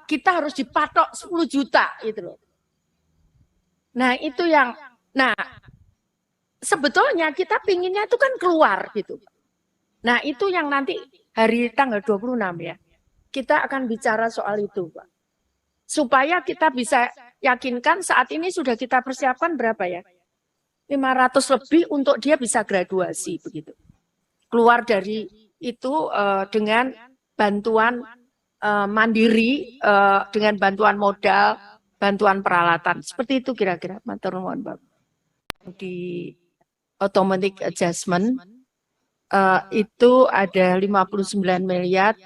kita harus dipatok 10 juta gitu loh. Nah, itu yang sebetulnya kita pinginnya itu kan keluar gitu. Nah, itu yang nanti hari tanggal 26 ya. Kita akan bicara soal itu, Pak. Supaya kita bisa yakinkan saat ini sudah kita persiapkan berapa ya? 500 lebih untuk dia bisa graduasi begitu. Keluar dari itu dengan bantuan mandiri, dengan bantuan modal, bantuan peralatan. Seperti itu kira-kira, matur nuwun, Bapak. Di automatic adjustment itu ada 59 miliar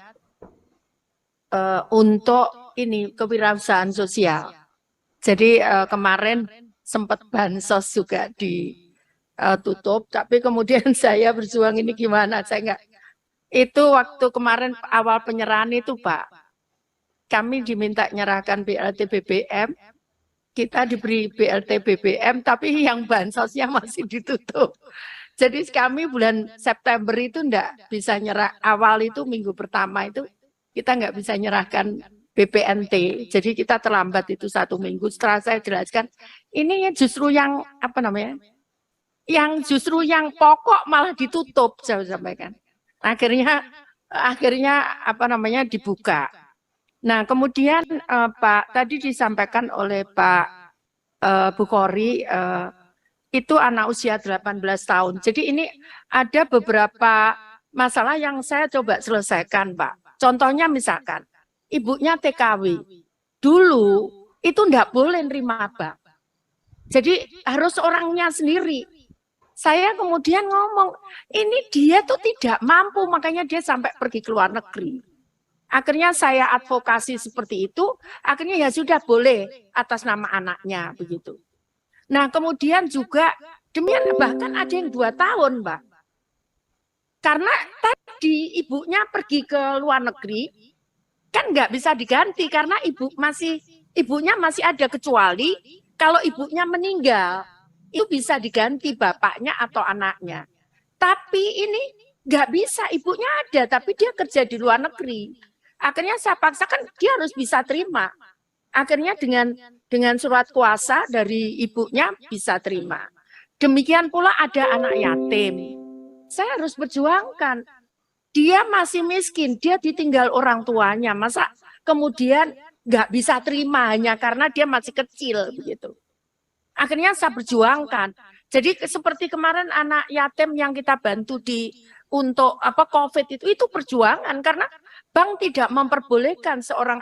untuk ini kewirausahaan sosial. Jadi kemarin sempat bansos juga ditutup, tapi kemudian saya berjuang ini gimana, saya enggak. Itu waktu kemarin awal penyerahan itu, Pak, kami diminta nyerahkan BLT BBM, kita diberi BLT BBM, tapi yang bansosnya masih ditutup. Jadi kami bulan September itu enggak bisa nyerah, awal itu minggu pertama itu kita enggak bisa nyerahkan BPNT, jadi kita terlambat itu 1 minggu. Setelah saya jelaskan, ini justru yang yang justru yang pokok malah ditutup, saya sampaikan. Akhirnya dibuka. Nah, kemudian Pak tadi disampaikan oleh Pak Bukhari itu anak usia 18 tahun. Jadi ini ada beberapa masalah yang saya coba selesaikan, Pak. Contohnya misalkan ibunya TKW. Dulu itu enggak boleh nerima Pak. Jadi harus orangnya sendiri. Saya kemudian ngomong, ini dia tuh tidak mampu, makanya dia sampai pergi ke luar negeri. Akhirnya saya advokasi seperti itu, akhirnya ya sudah boleh atas nama anaknya begitu. Nah, kemudian juga demikian bahkan ada yang 2 tahun, Mbak. Karena tadi ibunya pergi ke luar negeri, kan nggak bisa diganti karena ibunya masih ada, kecuali kalau ibunya meninggal, itu bisa diganti bapaknya atau anaknya. Tapi ini nggak bisa, ibunya ada, tapi dia kerja di luar negeri. Akhirnya saya paksakan dia harus bisa terima. Akhirnya dengan surat kuasa dari ibunya bisa terima. Demikian pula ada anak yatim. Saya harus perjuangkan. Dia masih miskin, dia ditinggal orang tuanya. Masa kemudian nggak bisa terima hanya karena dia masih kecil begitu. Akhirnya saya perjuangkan. Jadi seperti kemarin anak yatim yang kita bantu untuk COVID itu perjuangan karena bank tidak memperbolehkan seorang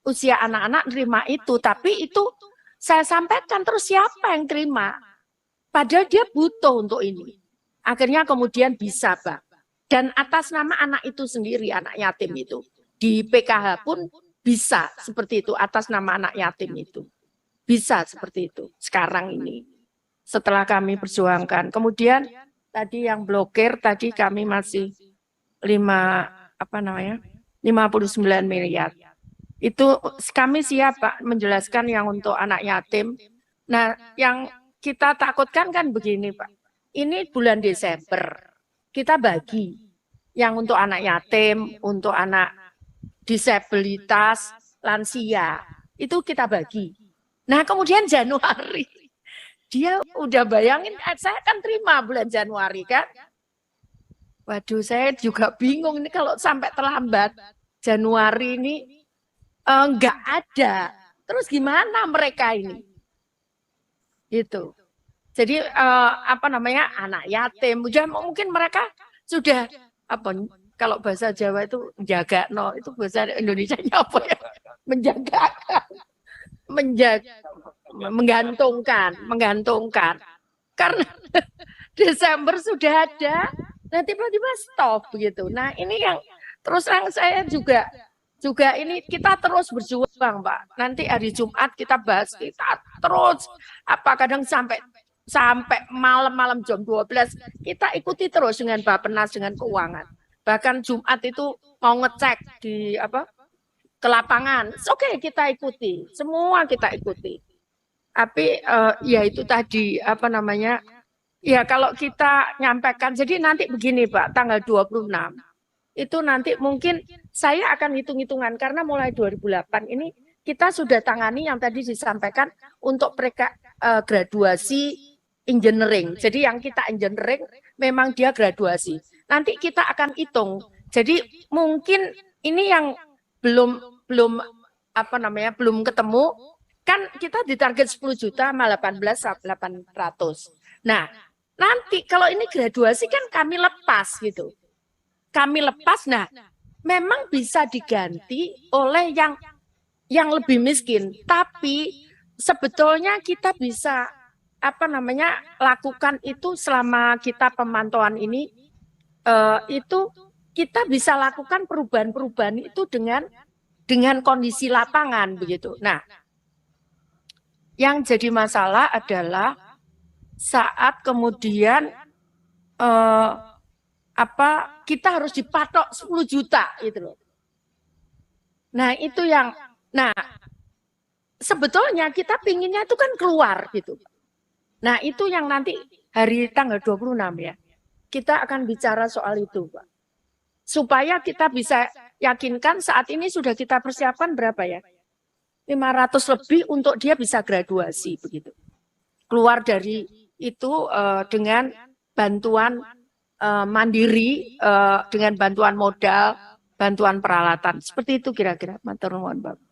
usia anak-anak terima itu, tapi itu saya sampaikan terus siapa yang terima? Padahal dia butuh untuk ini. Akhirnya kemudian bisa, Pak. Dan atas nama anak itu sendiri, anak yatim itu. Di PKH pun bisa seperti itu, atas nama anak yatim itu. Bisa seperti itu sekarang ini. Setelah kami perjuangkan. Kemudian tadi yang blokir, tadi kami masih 59 miliar. Itu kami siap, Pak, menjelaskan yang untuk anak yatim. Nah, yang kita takutkan kan begini, Pak. Ini bulan Desember, kita bagi. Yang untuk anak yatim, untuk anak disabilitas, lansia, itu kita bagi. Nah, kemudian Januari, dia udah bayangin, saya kan terima bulan Januari kan. Waduh, saya juga bingung ini kalau sampai terlambat Januari ini enggak ada. Terus gimana mereka ini? Gitu. Jadi anak yatim, mungkin mereka sudah kalau bahasa Jawa itu menjaga, itu bahasa Indonesianya apa ya? Menggantungkan. Karena Desember sudah ada, nah tiba-tiba stop begitu. Nah ini yang terus terang saya juga ini kita terus berjuang, Pak. Nanti hari Jumat kita bahas, kita terus kadang sampai malam-malam jam 12 kita ikuti terus dengan Bappenas, dengan keuangan. Bahkan Jumat itu mau ngecek ke lapangan. Oke, kita ikuti. Semua kita ikuti. Tapi ya itu tadi ya kalau kita nyampaikan, jadi nanti begini, Pak, tanggal 26 itu nanti mungkin saya akan hitung-hitungan karena mulai 2008 ini kita sudah tangani yang tadi disampaikan untuk graduasi engineering. Jadi yang kita engineering memang dia graduasi. Nanti kita akan hitung. Jadi mungkin ini yang belum belum ketemu, kan kita ditarget 10 juta sama 18.800. Nah, nanti kalau ini graduasi kan kami lepas gitu. Kami lepas, nah memang bisa diganti oleh yang lebih miskin. Tapi sebetulnya kita bisa lakukan itu selama kita pemantauan ini, itu kita bisa lakukan perubahan-perubahan itu dengan kondisi lapangan begitu. Nah, yang jadi masalah adalah saat kemudian kita harus dipatok 10 juta gitu loh. Nah, itu yang sebetulnya kita pinginnya itu kan keluar gitu. Nah, itu yang nanti hari tanggal 26 ya. Kita akan bicara soal itu, Pak. Supaya kita bisa yakinkan saat ini sudah kita persiapkan berapa ya? 500 lebih untuk dia bisa graduasi begitu. Keluar dari itu dengan bantuan mandiri, dengan bantuan modal, bantuan peralatan. Seperti itu kira-kira. Matur nuwun, Bapak.